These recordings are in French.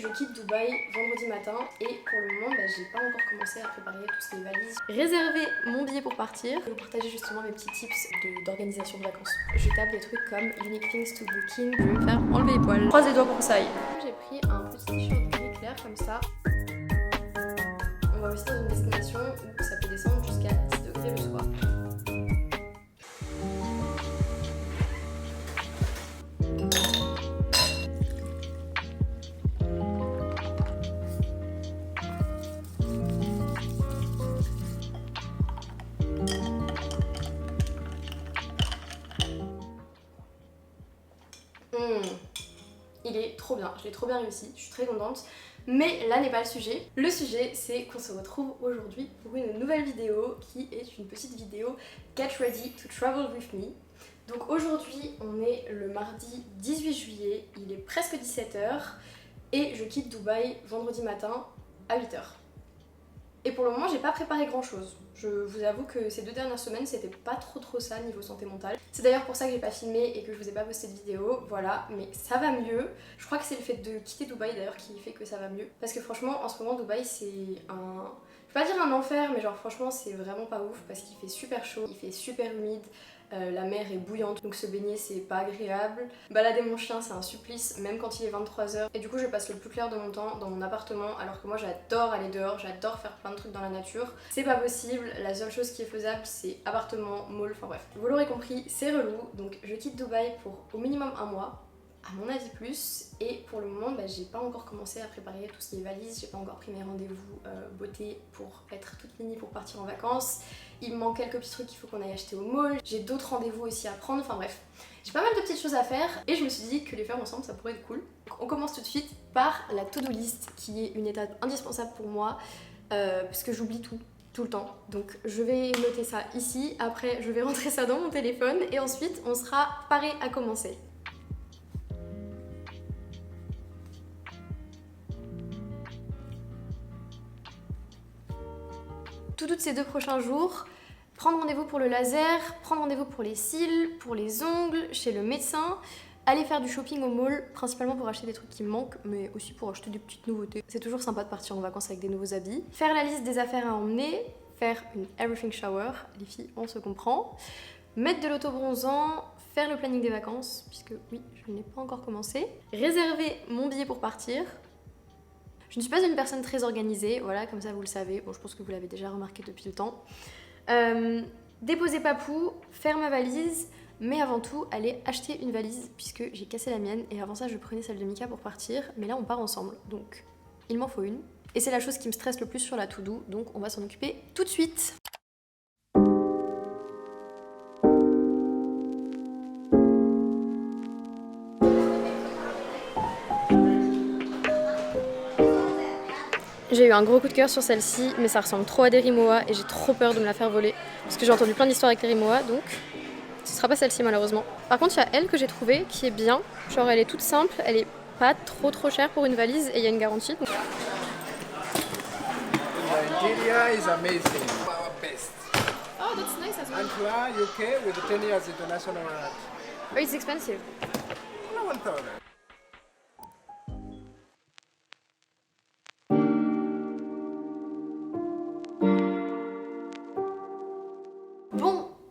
je quitte Dubaï vendredi matin et pour le moment j'ai pas encore commencé à préparer tout ce qui est valises. Réserver mon billet pour partir. Je vais vous partager justement mes petits tips d'organisation de vacances. Je tape des trucs comme Unique Things to Booking. Je vais me faire enlever les poils. Croise les doigts pour que ça aille. J'ai pris un petit t-shirt gris clair comme ça. On va aussi dans une destination où ça peut descendre jusqu'à 10 degrés le soir. Il est trop bien, je l'ai trop bien réussi, je suis très contente. Mais là n'est pas le sujet. Le sujet, c'est qu'on se retrouve aujourd'hui pour une nouvelle vidéo qui est une petite vidéo Get Ready to Travel With Me. Donc aujourd'hui, on est le mardi 18 juillet, il est presque 17 h et je quitte Dubaï vendredi matin à 8 h. Et pour le moment, j'ai pas préparé grand chose. Je vous avoue que ces 2 dernières semaines, c'était pas trop ça niveau santé mentale. C'est d'ailleurs pour ça que j'ai pas filmé et que je vous ai pas posté de vidéo, voilà, mais ça va mieux. Je crois que c'est le fait de quitter Dubaï d'ailleurs qui fait que ça va mieux. Parce que franchement, en ce moment, Dubaï, c'est un... Je vais pas dire un enfer, mais genre franchement, c'est vraiment pas ouf parce qu'il fait super chaud, il fait super humide. La mer est bouillante, donc se baigner c'est pas agréable. Balader mon chien c'est un supplice, même quand il est 23 h. Et du coup je passe le plus clair de mon temps dans mon appartement, alors que moi j'adore aller dehors, j'adore faire plein de trucs dans la nature. C'est pas possible, la seule chose qui est faisable c'est appartement, mall, enfin bref. Vous l'aurez compris, c'est relou, donc je quitte Dubaï pour au minimum un mois. À mon avis plus, et pour le moment j'ai pas encore commencé à préparer tout ce qui est valise, j'ai pas encore pris mes rendez-vous beauté pour être toute mini pour partir en vacances. Il me manque quelques petits trucs qu'il faut qu'on aille acheter au mall, j'ai d'autres rendez-vous aussi à prendre, enfin bref. J'ai pas mal de petites choses à faire et je me suis dit que les faire ensemble ça pourrait être cool. Donc on commence tout de suite par la to-do list qui est une étape indispensable pour moi parce que j'oublie tout le temps. Donc je vais noter ça ici, après je vais rentrer ça dans mon téléphone et ensuite on sera paré à commencer. Toutes ces 2 prochains jours, prendre rendez-vous pour le laser, prendre rendez-vous pour les cils, pour les ongles, chez le médecin, aller faire du shopping au mall, principalement pour acheter des trucs qui me manquent, mais aussi pour acheter des petites nouveautés. C'est toujours sympa de partir en vacances avec des nouveaux habits. Faire la liste des affaires à emmener, faire une everything shower, les filles on se comprend, mettre de l'auto-bronzant, faire le planning des vacances, puisque oui, je n'ai pas encore commencé, réserver mon billet pour partir. Je ne suis pas une personne très organisée, voilà, comme ça vous le savez. Bon, je pense que vous l'avez déjà remarqué depuis le temps. Déposer Papou, faire ma valise, mais avant tout, aller acheter une valise, puisque j'ai cassé la mienne. Et avant ça, je prenais celle de Mika pour partir, mais là, on part ensemble. Donc, il m'en faut une. Et c'est la chose qui me stresse le plus sur la to-do, donc on va s'en occuper tout de suite. J'ai eu un gros coup de cœur sur celle-ci, mais ça ressemble trop à des Rimowa et j'ai trop peur de me la faire voler. Parce que j'ai entendu plein d'histoires avec les Rimowa, donc ce sera pas celle-ci malheureusement. Par contre, il y a elle que j'ai trouvée qui est bien. Genre, elle est toute simple, elle est pas trop chère pour une valise et il y a une garantie. Donc... Nigeria is amazing. Our best. Oh, that's nice as well. Antwerp, UK, with the 10 years international. Oh, it's expensive. No one thought.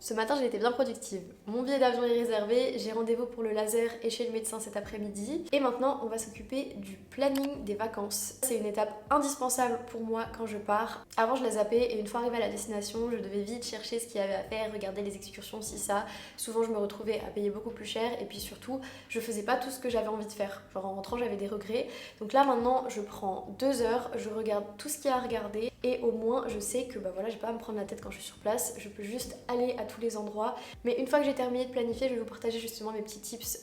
Ce matin j'ai été bien productive. Mon billet d'avion est réservé, j'ai rendez-vous pour le laser et chez le médecin cet après-midi. Et maintenant on va s'occuper du planning des vacances. C'est une étape indispensable pour moi quand je pars. Avant je la zappais et une fois arrivée à la destination, je devais vite chercher ce qu'il y avait à faire, regarder les excursions, si ça. Souvent je me retrouvais à payer beaucoup plus cher et puis surtout je faisais pas tout ce que j'avais envie de faire. Genre en rentrant j'avais des regrets. Donc là maintenant je prends 2 heures, je regarde tout ce qu'il y a à regarder et au moins je sais que bah voilà, j'ai pas à me prendre la tête quand je suis sur place. Je peux juste aller à tous les endroits. Mais une fois que j'ai terminé de planifier, je vais vous partager justement mes petits tips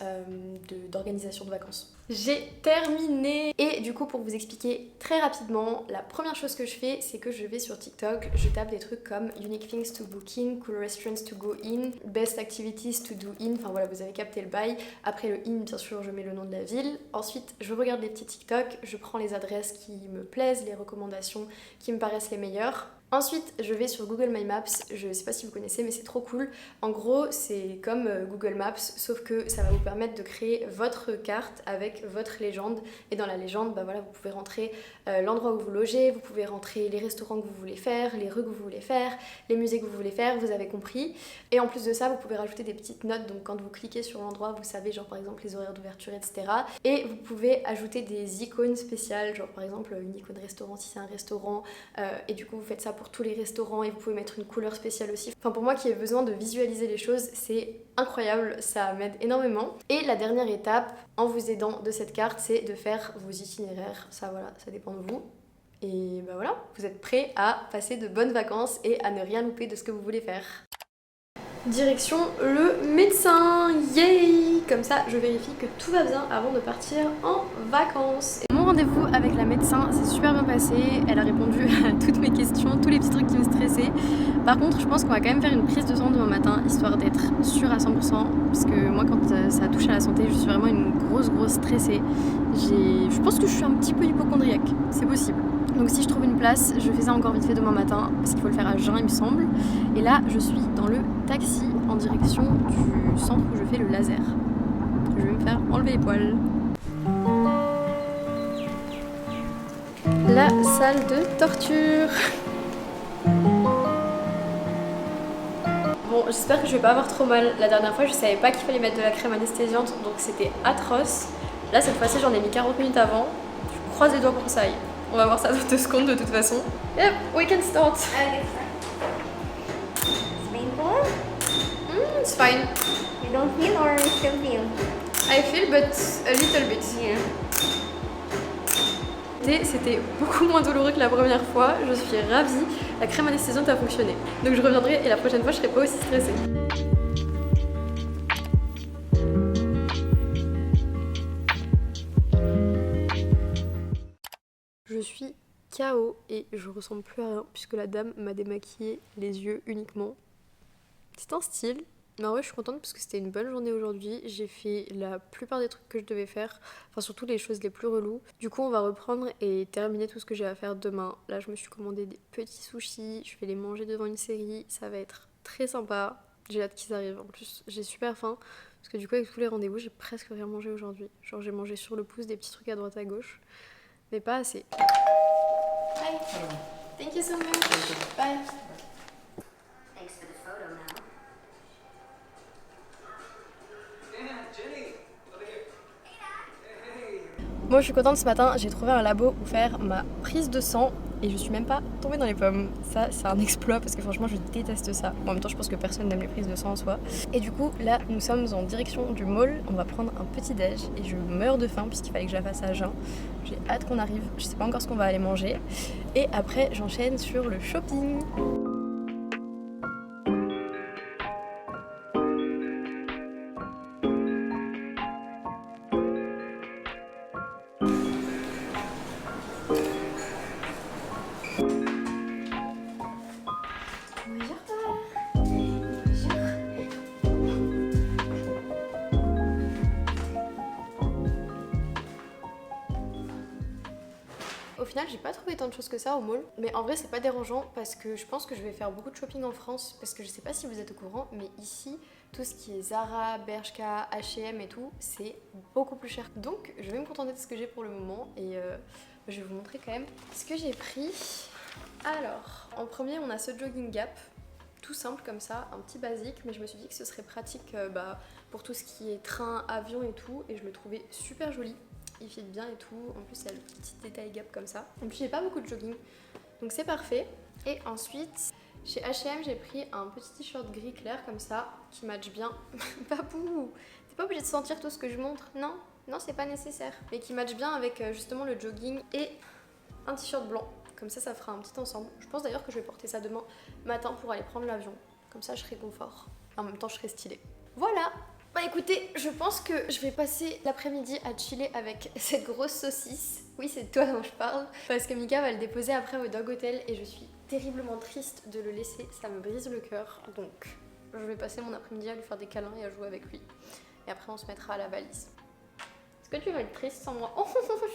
d'organisation de vacances. J'ai terminé et du coup pour vous expliquer très rapidement, la première chose que je fais c'est que je vais sur TikTok, je tape des trucs comme Unique Things to Booking, Cool Restaurants to Go In, Best Activities to Do In, enfin voilà vous avez capté le bail. Après le in bien sûr je mets le nom de la ville, ensuite je regarde les petits TikTok, je prends les adresses qui me plaisent, les recommandations qui me paraissent les meilleures. Ensuite, je vais sur Google My Maps, je sais pas si vous connaissez mais c'est trop cool. En gros, c'est comme Google Maps, sauf que ça va vous permettre de créer votre carte avec votre légende. Et dans la légende, bah voilà, vous pouvez rentrer l'endroit où vous logez, vous pouvez rentrer les restaurants que vous voulez faire, les rues que vous voulez faire, les musées que vous voulez faire, vous avez compris. Et en plus de ça, vous pouvez rajouter des petites notes, donc quand vous cliquez sur l'endroit, vous savez genre par exemple les horaires d'ouverture, etc. Et vous pouvez ajouter des icônes spéciales, genre par exemple une icône restaurant si c'est un restaurant, et du coup vous faites ça pour tous les restaurants et vous pouvez mettre une couleur spéciale aussi. Enfin pour moi qui ai besoin de visualiser les choses, c'est incroyable, ça m'aide énormément. Et la dernière étape en vous aidant de cette carte, c'est de faire vos itinéraires. Ça voilà, ça dépend de vous. Et bah voilà, vous êtes prêts à passer de bonnes vacances et à ne rien louper de ce que vous voulez faire. Direction le médecin, yay! Comme ça, je vérifie que tout va bien avant de partir en vacances. Mon rendez-vous avec la médecin s'est super bien passé. Elle a répondu à toutes mes questions, tous les petits trucs qui me stressaient. Par contre, je pense qu'on va quand même faire une prise de sang demain matin, histoire d'être sûre à 100%. Parce que moi, quand ça touche à la santé, je suis vraiment une grosse stressée. Je pense que je suis un petit peu hypocondriaque, c'est possible. Donc si je trouve une place, je fais ça encore vite fait demain matin, parce qu'il faut le faire à jeun il me semble. Et là, je suis dans le taxi en direction du centre où je fais le laser. Je vais me faire enlever les poils. La salle de torture. Bon, j'espère que je vais pas avoir trop mal. La dernière fois, je savais pas qu'il fallait mettre de la crème anesthésiante, donc c'était atroce. Là, cette fois-ci, j'en ai mis 40 minutes avant. Je croise les doigts pour que ça aille. On va voir ça dans 2 secondes de toute façon. Yep, we can start. Okay, it's painful? It's fine. You don't feel or you still feel? I feel, but a little bit. Yeah. C'était beaucoup moins douloureux que la première fois. Je suis ravie. La crème anesthésiante a fonctionné. Donc je reviendrai et la prochaine fois, je serai pas aussi stressée. Je suis KO et je ressemble plus à rien puisque la dame m'a démaquillé les yeux uniquement. C'est un style, mais en vrai je suis contente parce que c'était une bonne journée aujourd'hui. J'ai fait la plupart des trucs que je devais faire, enfin surtout les choses les plus reloues. Du coup on va reprendre et terminer tout ce que j'ai à faire demain. Là je me suis commandé des petits sushis, je vais les manger devant une série, ça va être très sympa. J'ai hâte qu'ils arrivent, en plus j'ai super faim parce que du coup avec tous les rendez-vous j'ai presque rien mangé aujourd'hui. Genre j'ai mangé sur le pouce des petits trucs à droite à gauche, mais pas assez. Hi. Thank you so much. Bye. Thanks for the photo now. Moi je suis contente ce matin, j'ai trouvé un labo où faire ma prise de sang et je suis même pas tombée dans les pommes. Ça c'est un exploit parce que franchement je déteste ça. Bon, en même temps je pense que personne n'aime les prises de sang en soi. Et du coup là nous sommes en direction du mall, on va prendre un petit déj et je meurs de faim puisqu'il fallait que je la fasse à jeun. J'ai hâte qu'on arrive, je sais pas encore ce qu'on va aller manger. Et après j'enchaîne sur le shopping. Au final, j'ai pas trouvé tant de choses que ça au mall, mais en vrai, c'est pas dérangeant parce que je pense que je vais faire beaucoup de shopping en France parce que je sais pas si vous êtes au courant, mais ici, tout ce qui est Zara, Bershka, H&M et tout, c'est beaucoup plus cher. Donc, je vais me contenter de ce que j'ai pour le moment et je vais vous montrer quand même ce que j'ai pris. Alors, en premier, on a ce jogging Gap, tout simple comme ça, un petit basique, mais je me suis dit que ce serait pratique pour tout ce qui est train, avion et tout, et je le trouvais super joli. Il fit bien et tout, en plus il y a le petit détail Gap comme ça. Et puis j'ai pas beaucoup de jogging, donc c'est parfait. Et ensuite, chez H&M j'ai pris un petit t-shirt gris clair comme ça, qui match bien. Papou, t'es pas obligé de sentir tout ce que je montre, non? Non, c'est pas nécessaire. Mais qui match bien avec justement le jogging et un t-shirt blanc. Comme ça, ça fera un petit ensemble. Je pense d'ailleurs que je vais porter ça demain matin pour aller prendre l'avion. Comme ça, je serai confort. En même temps, je serai stylée. Voilà! Bah écoutez, je pense que je vais passer l'après-midi à chiller avec cette grosse saucisse. Oui, c'est de toi dont je parle. Parce que Mika va le déposer après au dog hotel et je suis terriblement triste de le laisser. Ça me brise le cœur. Donc, je vais passer mon après-midi à lui faire des câlins et à jouer avec lui. Et après, on se mettra à la valise. Est-ce que tu vas être triste sans moi? Oh,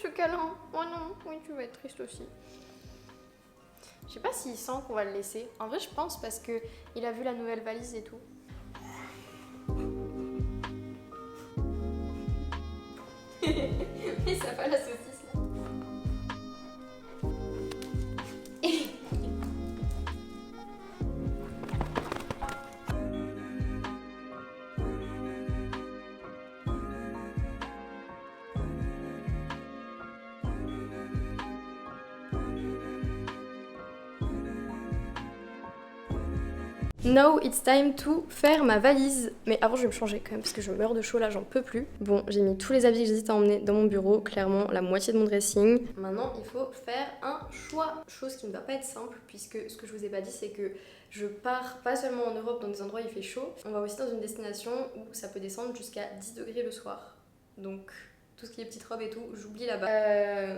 ce câlin! Oh non, oui, tu vas être triste aussi. Je sais pas s'il sent qu'on va le laisser. En vrai, je pense parce que il a vu la nouvelle valise et tout. Mais ça va la saucisse là. Now it's time to faire ma valise. Mais avant je vais me changer quand même parce que je meurs de chaud là, j'en peux plus. Bon, j'ai mis tous les habits que j'hésite à emmener dans mon bureau, clairement la moitié de mon dressing. Maintenant il faut faire un choix, chose qui ne va pas être simple puisque ce que je vous ai pas dit c'est que je pars pas seulement en Europe dans des endroits où il fait chaud, on va aussi dans une destination où ça peut descendre jusqu'à 10 degrés le soir. Donc tout ce qui est petite robe et tout, j'oublie là-bas.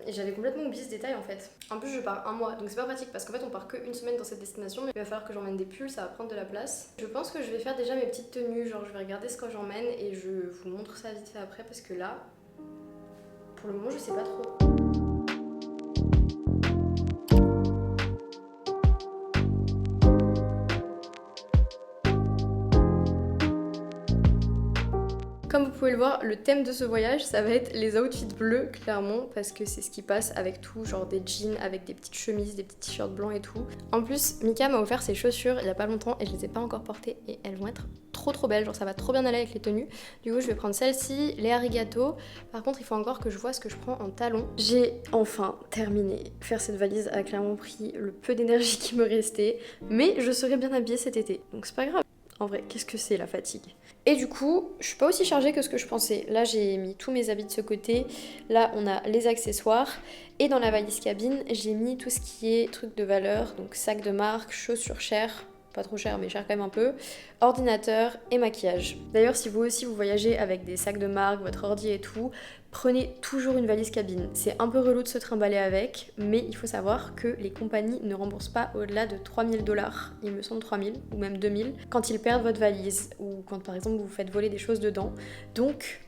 Et j'avais complètement oublié ce détail en fait. En plus je pars un mois, donc c'est pas pratique parce qu'en fait on part qu'une semaine dans cette destination, mais il va falloir que j'emmène des pulls, ça va prendre de la place. Je pense que je vais faire déjà mes petites tenues, genre je vais regarder ce que j'emmène et je vous montre ça vite fait après parce que là, pour le moment je sais pas trop. Comme vous pouvez le voir, le thème de ce voyage, ça va être les outfits bleus, clairement, parce que c'est ce qui passe avec tout, genre des jeans avec des petites chemises, des petits t-shirts blancs et tout. En plus, Mika m'a offert ses chaussures il y a pas longtemps et je les ai pas encore portées et elles vont être trop belles, genre ça va trop bien aller avec les tenues. Du coup, je vais prendre celle-ci, les Arigato. Par contre, il faut encore que je vois ce que je prends en talons. J'ai enfin terminé. Faire cette valise a clairement pris le peu d'énergie qui me restait, mais je serai bien habillée cet été, donc c'est pas grave. En vrai, qu'est-ce que c'est la fatigue? Et du coup, je suis pas aussi chargée que ce que je pensais. Là, j'ai mis tous mes habits de ce côté. Là, on a les accessoires. Et dans la valise cabine, j'ai mis tout ce qui est trucs de valeur. Donc sac de marque, chaussures chères. Pas trop cher mais cher quand même un peu, ordinateur et maquillage. D'ailleurs si vous aussi vous voyagez avec des sacs de marque, votre ordi et tout, prenez toujours une valise cabine. C'est un peu relou de se trimballer avec, mais il faut savoir que les compagnies ne remboursent pas au-delà de 3000 $, il me semble 3000 ou même 2000, quand ils perdent votre valise ou quand par exemple vous vous faites voler des choses dedans. Donc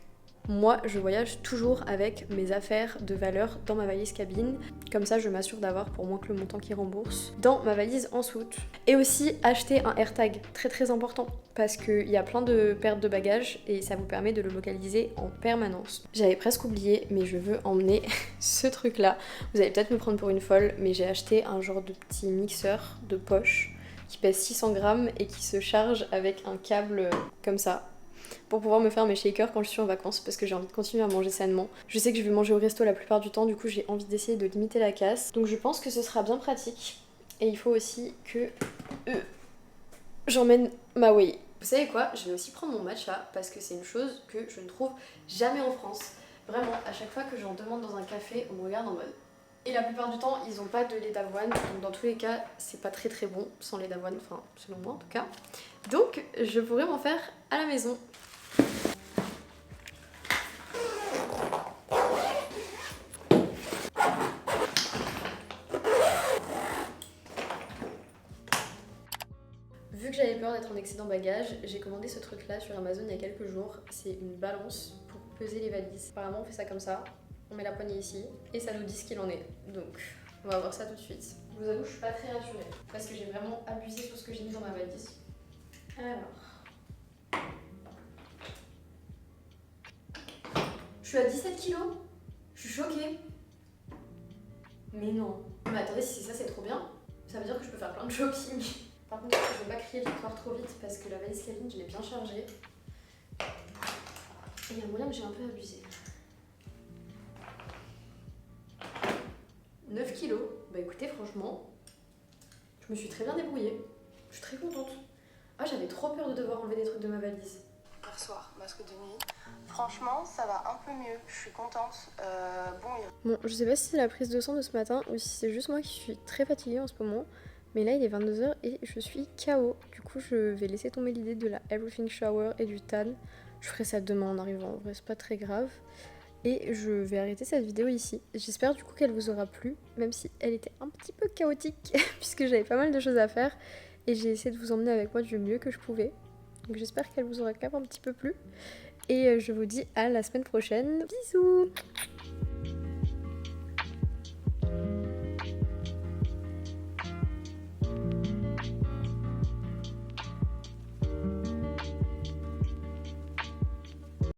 moi, je voyage toujours avec mes affaires de valeur dans ma valise cabine. Comme ça, je m'assure d'avoir pour moins que le montant qui rembourse dans ma valise en soute. Et aussi, acheter un AirTag, très important. Parce qu'il y a plein de pertes de bagages et ça vous permet de le localiser en permanence. J'avais presque oublié, mais je veux emmener ce truc-là. Vous allez peut-être me prendre pour une folle, mais j'ai acheté un genre de petit mixeur de poche qui pèse 600 grammes et qui se charge avec un câble comme ça, pour pouvoir me faire mes shakers quand je suis en vacances parce que j'ai envie de continuer à manger sainement. Je sais que je vais manger au resto la plupart du temps, du coup j'ai envie d'essayer de limiter la casse. Donc je pense que ce sera bien pratique. Et il faut aussi que j'emmène ma whey. Vous savez quoi? Je vais aussi prendre mon matcha parce que c'est une chose que je ne trouve jamais en France. Vraiment, à chaque fois que j'en demande dans un café, on me regarde en mode... Et la plupart du temps, ils n'ont pas de lait d'avoine, donc dans tous les cas, c'est pas très bon sans lait d'avoine, enfin selon moi en tout cas. Donc je pourrais m'en faire à la maison. Vu que j'avais peur d'être en excédent bagage, j'ai commandé ce truc là sur Amazon il y a quelques jours. C'est une balance pour peser les valises. Apparemment on fait ça comme ça, on met la poignée ici et ça nous dit ce qu'il en est. Donc on va voir ça tout de suite. Je vous avoue je suis pas très rassurée parce que j'ai vraiment abusé sur ce que j'ai mis dans ma valise. Alors... Je suis à 17 kilos. Je suis choquée. Mais non. Mais attendez, si c'est ça, c'est trop bien. Ça veut dire que je peux faire plein de shopping. Par contre, je vais pas crier victoire trop vite parce que la valise cabine, je l'ai bien chargée. Et il y a moyen que j'ai un peu abusé. 9 kilos. Bah écoutez, franchement, je me suis très bien débrouillée. Je suis très contente. Ah, j'avais trop peur de devoir enlever des trucs de ma valise. Hier soir, masque de nuit. Franchement, ça va un peu mieux, je suis contente. Bon, je sais pas si c'est la prise de sang de ce matin ou si c'est juste moi qui suis très fatiguée en ce moment. Mais là, il est 22h et je suis KO. Du coup, je vais laisser tomber l'idée de la Everything Shower et du tan. Je ferai ça demain en arrivant, en vrai, c'est pas très grave. Et je vais arrêter cette vidéo ici. J'espère du coup qu'elle vous aura plu, même si elle était un petit peu chaotique, puisque j'avais pas mal de choses à faire. Et j'ai essayé de vous emmener avec moi du mieux que je pouvais. Donc j'espère qu'elle vous aura quand même un petit peu plu. Et je vous dis à la semaine prochaine. Bisous!